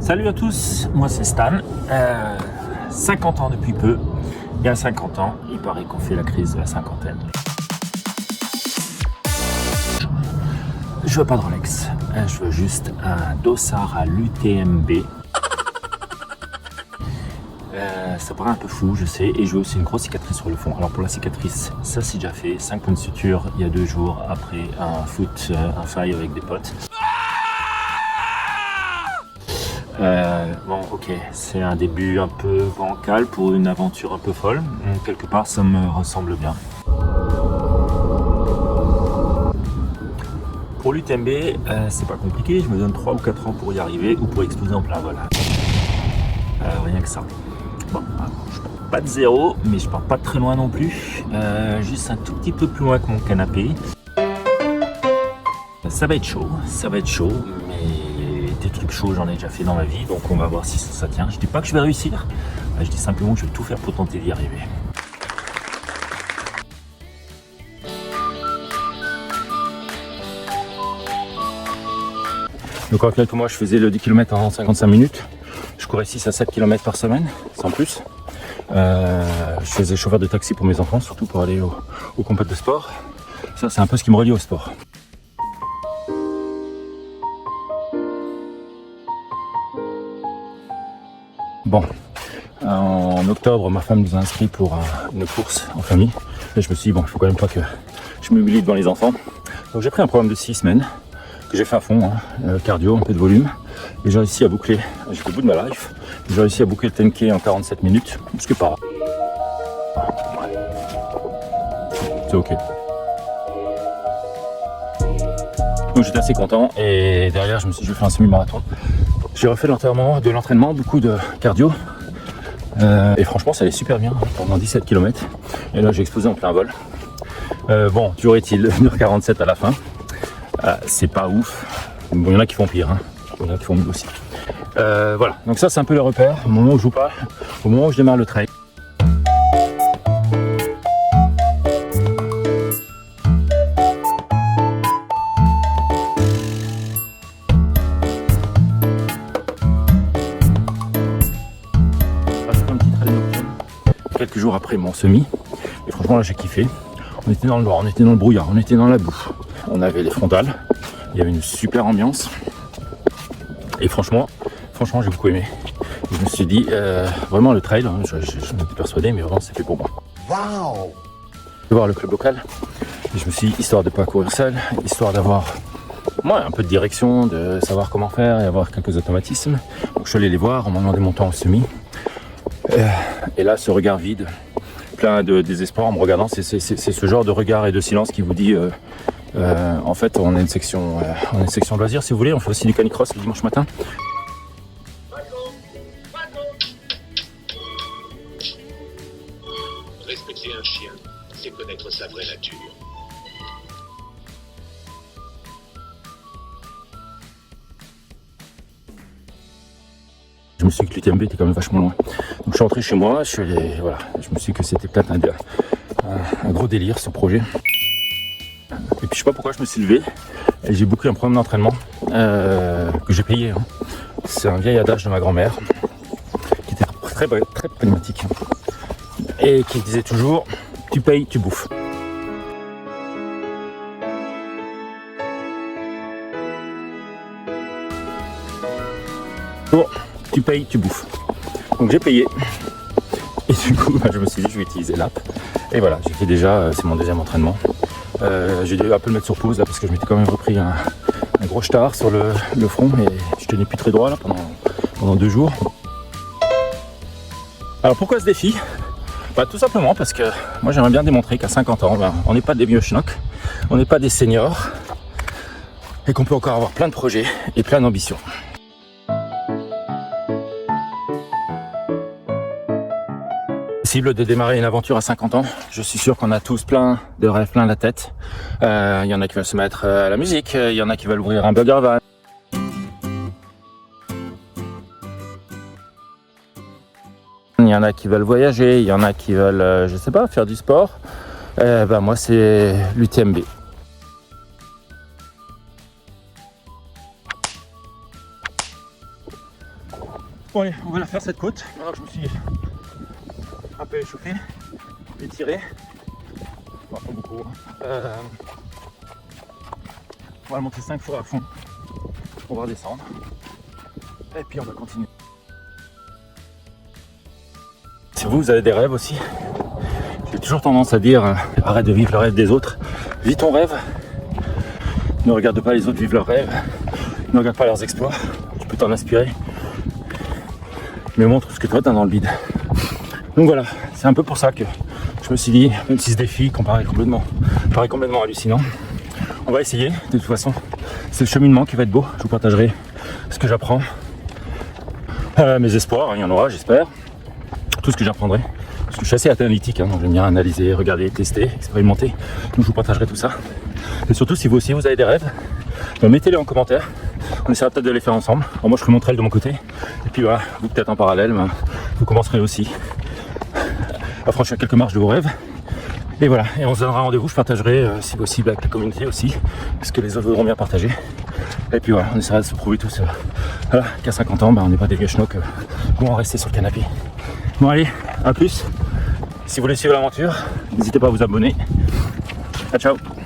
Salut à tous, moi c'est Stan, 50 ans depuis peu, et à 50 ans, il paraît qu'on fait la crise de la cinquantaine. Je veux pas de Rolex, je veux juste un dossard à l'UTMB. Ça paraît un peu fou, je sais, et je veux aussi une grosse cicatrice sur le front. Alors pour la cicatrice, ça c'est déjà fait, 5 points de suture il y a 2 jours après un foot, un fight avec des potes. Bon, ok, c'est un début un peu bancal pour une aventure un peu folle. Quelque part, ça me ressemble bien. Pour l'UTMB, c'est pas compliqué. Je me donne 3 ou 4 ans pour y arriver ou pour exploser en plein vol. Rien que ça. Bon, je pars pas de zéro, mais je pars pas de très loin non plus. Juste un tout petit peu plus loin que mon canapé. Ça va être chaud, mais des trucs chauds j'en ai déjà fait dans ma vie, donc on va voir si ça tient. Je dis pas que je vais réussir, je dis simplement que je vais tout faire pour tenter d'y arriver. Donc en quelques mois je faisais le 10 km en 55 minutes, je courais 6 à 7 km par semaine, sans plus. Je faisais chauffeur de taxi pour mes enfants, surtout pour aller aux compètes de sport. Ça c'est un peu ce qui me relie au sport. Bon, en octobre, ma femme nous a inscrits pour une course en famille. Et je me suis dit, bon, il faut quand même pas que je m'humilie devant les enfants. Donc j'ai pris un programme de 6 semaines, que j'ai fait à fond, cardio, un peu de volume. Et j'ai réussi à boucler, j'étais au bout de ma life, j'ai réussi à boucler le 10K en 47 minutes, ce qui est pas grave. Ouais. C'est ok. Donc j'étais assez content et derrière je me suis dit je vais faire un semi-marathon. J'ai refait de l'entraînement, beaucoup de cardio et franchement ça allait super bien pendant 17 km et là j'ai explosé en plein vol. Bon, toujours est-il 1h47 à la fin, c'est pas ouf, bon, il y en a qui font pire, il y en a qui font mieux aussi. Voilà, donc ça c'est un peu le repère, au moment où je joue pas, au moment où je démarre le trail. Quelques jours après mon semi, et franchement là j'ai kiffé. On était dans le noir, on était dans le brouillard, on était dans la boue, on avait les frontales, il y avait une super ambiance et franchement j'ai beaucoup aimé. Je me suis dit vraiment le trail, je m'étais persuadé mais vraiment c'est fait pour moi. Waouh! De voir le club local et je me suis dit histoire de pas courir seul, histoire d'avoir un peu de direction, de savoir comment faire et avoir quelques automatismes. Donc je suis allé les voir, on m'a demandé mon temps au semi. Et là, ce regard vide, plein de désespoir en me regardant, c'est ce genre de regard et de silence qui vous dit en fait, on a une section loisirs si vous voulez, on fait aussi du canicross le dimanche matin. Respecter un chien, c'est connaître sa vraie nature. Je me suis dit que l'UTMB était quand même vachement loin. Donc je suis rentré chez moi, je me suis dit que c'était peut-être un gros délire ce projet. Et puis je sais pas pourquoi je me suis levé et j'ai bouclé un programme d'entraînement que j'ai payé. C'est un vieil adage de ma grand-mère qui était très pragmatique et qui disait toujours tu payes, tu bouffes. Bon, tu payes, tu bouffes. Donc j'ai payé et du coup je me suis dit je vais utiliser l'app et voilà j'ai fait déjà, c'est mon deuxième entraînement. J'ai dû un peu le mettre sur pause là parce que je m'étais quand même repris un gros star sur le front et je tenais plus très droit là pendant 2 jours. Alors pourquoi ce défi? Tout simplement parce que moi j'aimerais bien démontrer qu'à 50 ans on n'est pas des vieux schnocks, on n'est pas des seniors et qu'on peut encore avoir plein de projets et plein d'ambitions. Possible de démarrer une aventure à 50 ans. Je suis sûr qu'on a tous plein de rêves, plein la tête. Il y en a qui veulent se mettre à la musique, il y en a qui veulent ouvrir un burger van. Il y en a qui veulent voyager, il y en a qui veulent, je sais pas, faire du sport. Moi c'est l'UTMB. Bon allez, on va la faire cette côte. Maintenant que je me suis un peu échauffé, étiré. Bon, pas beaucoup. On va le monter 5 fois à fond. On va redescendre. Et puis on va continuer. Si vous avez des rêves aussi, j'ai toujours tendance à dire arrête de vivre le rêve des autres. Vis ton rêve. Ne regarde pas les autres vivre leurs rêves. Ne regarde pas leurs exploits. Tu peux t'en inspirer. Mais montre ce que toi t'as dans le vide. Donc voilà, c'est un peu pour ça que je me suis dit, même si ce défi paraît complètement hallucinant, on va essayer. De toute façon, c'est le cheminement qui va être beau. Je vous partagerai ce que j'apprends, mes espoirs, il y en aura, j'espère. Tout ce que j'apprendrai. Parce que je suis assez analytique, donc j'aime bien analyser, regarder, tester, expérimenter. Donc je vous partagerai tout ça. Et surtout, si vous aussi vous avez des rêves, mettez-les en commentaire. On essaiera peut-être de les faire ensemble. Alors moi je ferai mon trail de mon côté. Et puis voilà, vous peut-être en parallèle, vous commencerez aussi à franchir quelques marches de vos rêves. Et voilà, et on se donnera rendez-vous. Je partagerai si possible avec la communauté aussi, parce que les autres voudront bien partager. Et puis voilà, on essaiera de se prouver tous qu'à 50 ans, on n'est pas des vieux schnocks qui vont rester sur le canapé. Bon allez, à plus. Si vous voulez suivre l'aventure, n'hésitez pas à vous abonner. Ciao, ciao.